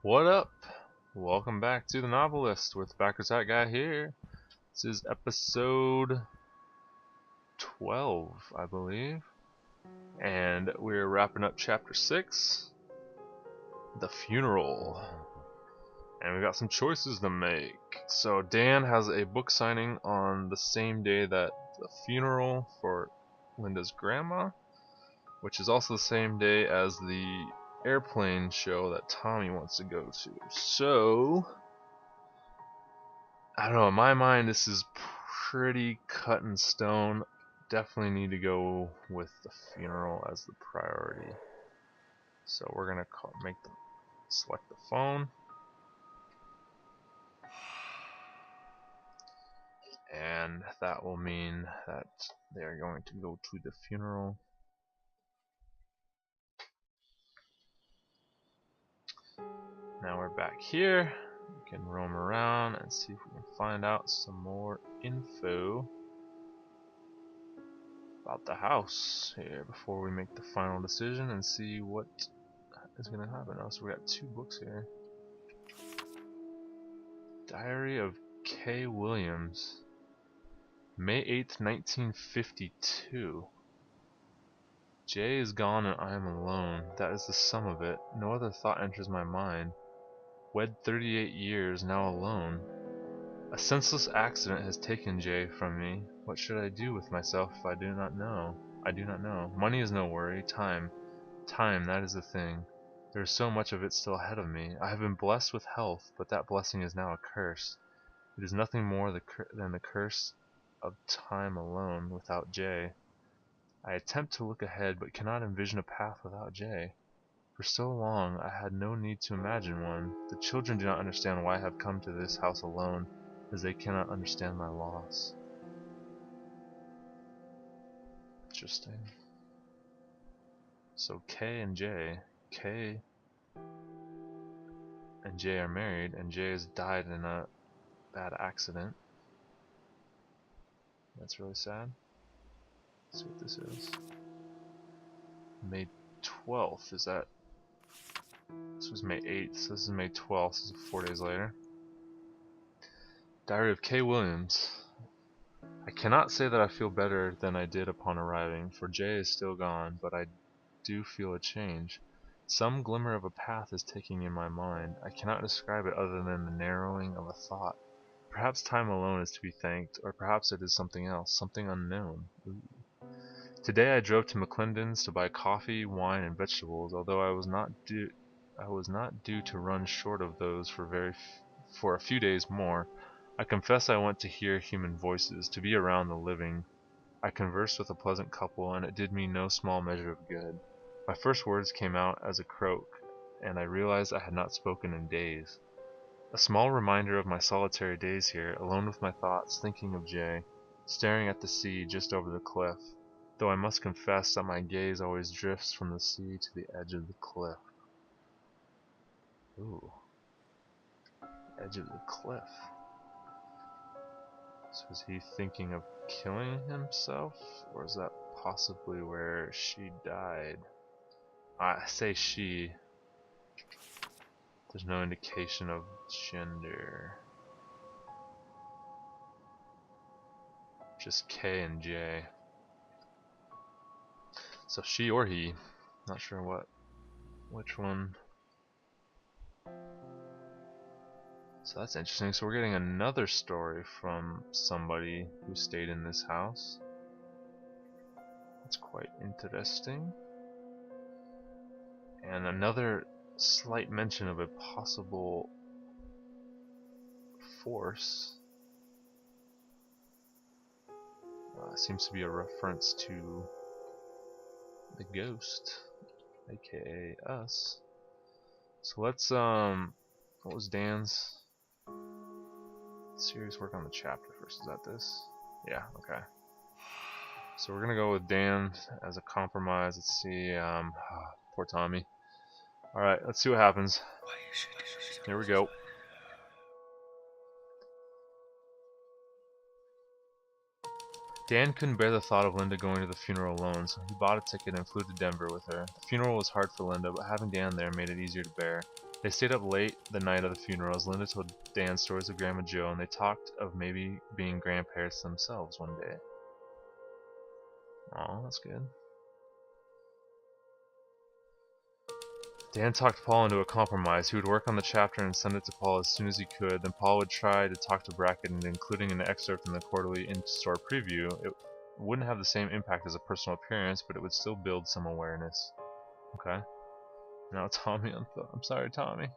What up? Welcome back to the Novelist with Backers Hat Guy here. This is episode 12, I believe. And we're wrapping up chapter 6, The Funeral. And we got some choices to make. So Dan has a book signing on the same day that the funeral for Linda's grandma, which is also the same day as the airplane show that Tommy wants to go to. So I don't know, in my mind this is pretty cut in stone. Definitely need to go with the funeral as the priority. So we're gonna select the phone, and that will mean that they are going to go to the funeral. Now we're back here. We can roam around and see if we can find out some more info about the house here before we make the final decision and see what is going to happen. Oh, so we got 2 books here. Diary of K. Williams, May 8th, 1952. Jay is gone and I am alone. That is the sum of it. No other thought enters my mind. Wed 38 years, now alone. A senseless accident has taken Jay from me. What should I do with myself if I do not know? I do not know. Money is no worry. Time, that is the thing. There is so much of it still ahead of me. I have been blessed with health, but that blessing is now a curse. It is nothing more than the curse of time alone without Jay. I attempt to look ahead, but cannot envision a path without Jay. For so long, I had no need to imagine one. The children do not understand why I have come to this house alone, as they cannot understand my loss. Interesting. So K and J are married, and Jay has died in a bad accident. That's really sad. Let's see what this is. May 12th, is that? This was May 8th, so this is May 12th, this is 4 days later. Diary of K. Williams. I cannot say that I feel better than I did upon arriving, for Jay is still gone, but I do feel a change. Some glimmer of a path is taking in my mind. I cannot describe it other than the narrowing of a thought. Perhaps time alone is to be thanked, or perhaps it is something else, something unknown. Ooh. Today I drove to McClendon's to buy coffee, wine, and vegetables, although I was not due to run short of those for a few days more. I confess I went to hear human voices, to be around the living. I conversed with a pleasant couple, and it did me no small measure of good. My first words came out as a croak, and I realized I had not spoken in days. A small reminder of my solitary days here, alone with my thoughts, thinking of Jay, staring at the sea just over the cliff, though I must confess that my gaze always drifts from the sea to the edge of the cliff. Ooh. Edge of the cliff. So is he thinking of killing himself? Or is that possibly where she died? I say she. There's no indication of gender. Just K and J. So she or he. Not sure which one. So that's interesting. So we're getting another story from somebody who stayed in this house. That's quite interesting. And another slight mention of a possible force. Seems to be a reference to the ghost, aka us. So let's what was Dan's serious work on the chapter first? Is that this? Yeah, okay. So we're gonna go with Dan as a compromise. Let's see, poor Tommy. Alright, let's see what happens. Here we go. Dan couldn't bear the thought of Linda going to the funeral alone, so he bought a ticket and flew to Denver with her. The funeral was hard for Linda, but having Dan there made it easier to bear. They stayed up late the night of the funeral as Linda told Dan stories of Grandma Joe, and they talked of maybe being grandparents themselves one day. Oh, that's good. Dan talked Paul into a compromise. He would work on the chapter and send it to Paul as soon as he could. Then Paul would try to talk to Brackett, and including an excerpt in the quarterly in-store preview. It wouldn't have the same impact as a personal appearance, but it would still build some awareness. Okay. Now Tommy, I'm sorry, Tommy.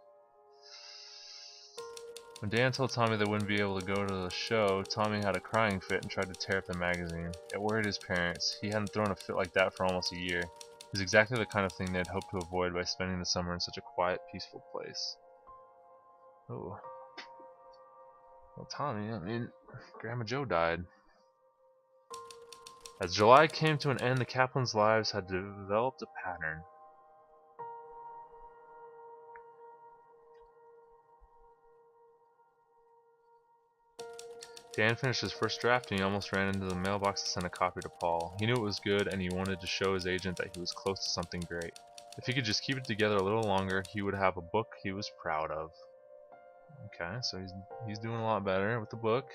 When Dan told Tommy they wouldn't be able to go to the show, Tommy had a crying fit and tried to tear up the magazine. It worried his parents. He hadn't thrown a fit like that for almost a year. It was exactly the kind of thing they had hoped to avoid by spending the summer in such a quiet, peaceful place. Oh. Well, Tommy, I mean, Grandma Joe died. As July came to an end, the Kaplans' lives had developed a pattern. Dan finished his first draft and he almost ran into the mailbox to send a copy to Paul. He knew it was good and he wanted to show his agent that he was close to something great. If he could just keep it together a little longer, he would have a book he was proud of. Okay, so he's doing a lot better with the book.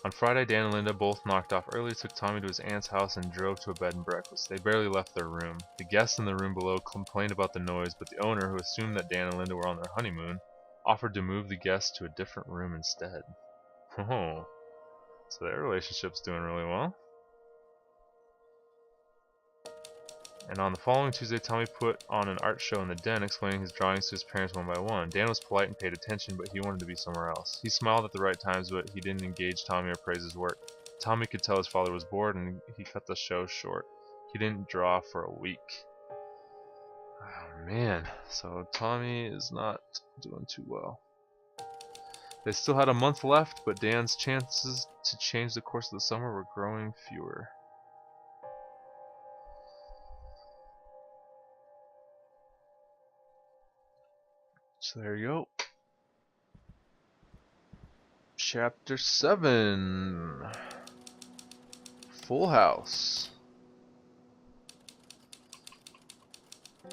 On Friday, Dan and Linda both knocked off early, took Tommy to his aunt's house, and drove to a bed and breakfast. They barely left their room. The guests in the room below complained about the noise, but the owner, who assumed that Dan and Linda were on their honeymoon, offered to move the guests to a different room instead. Oh, so their relationship's doing really well. And on the following Tuesday, Tommy put on an art show in the den, explaining his drawings to his parents one by one. Dan was polite and paid attention, but he wanted to be somewhere else. He smiled at the right times, but he didn't engage Tommy or praise his work. Tommy could tell his father was bored, and he cut the show short. He didn't draw for a week. Oh man, so Tommy is not doing too well. They still had a month left, but Dan's chances to change the course of the summer were growing fewer. So there you go. Chapter 7. Full House.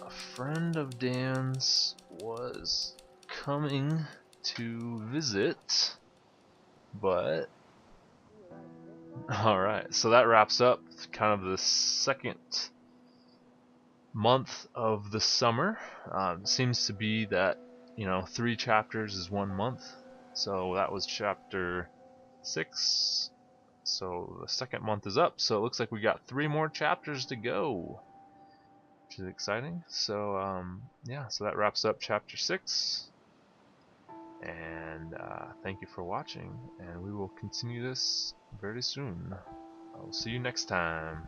A friend of Dan's was coming to visit, but alright, so that wraps up kind of the second month of the summer. Seems to be that, 3 chapters is 1 month. So that was chapter 6. So the second month is up. So it looks like we got 3 more chapters to go, which is exciting. So yeah, so that wraps up chapter 6. And thank you for watching, and we will continue this very soon. I will see you next time.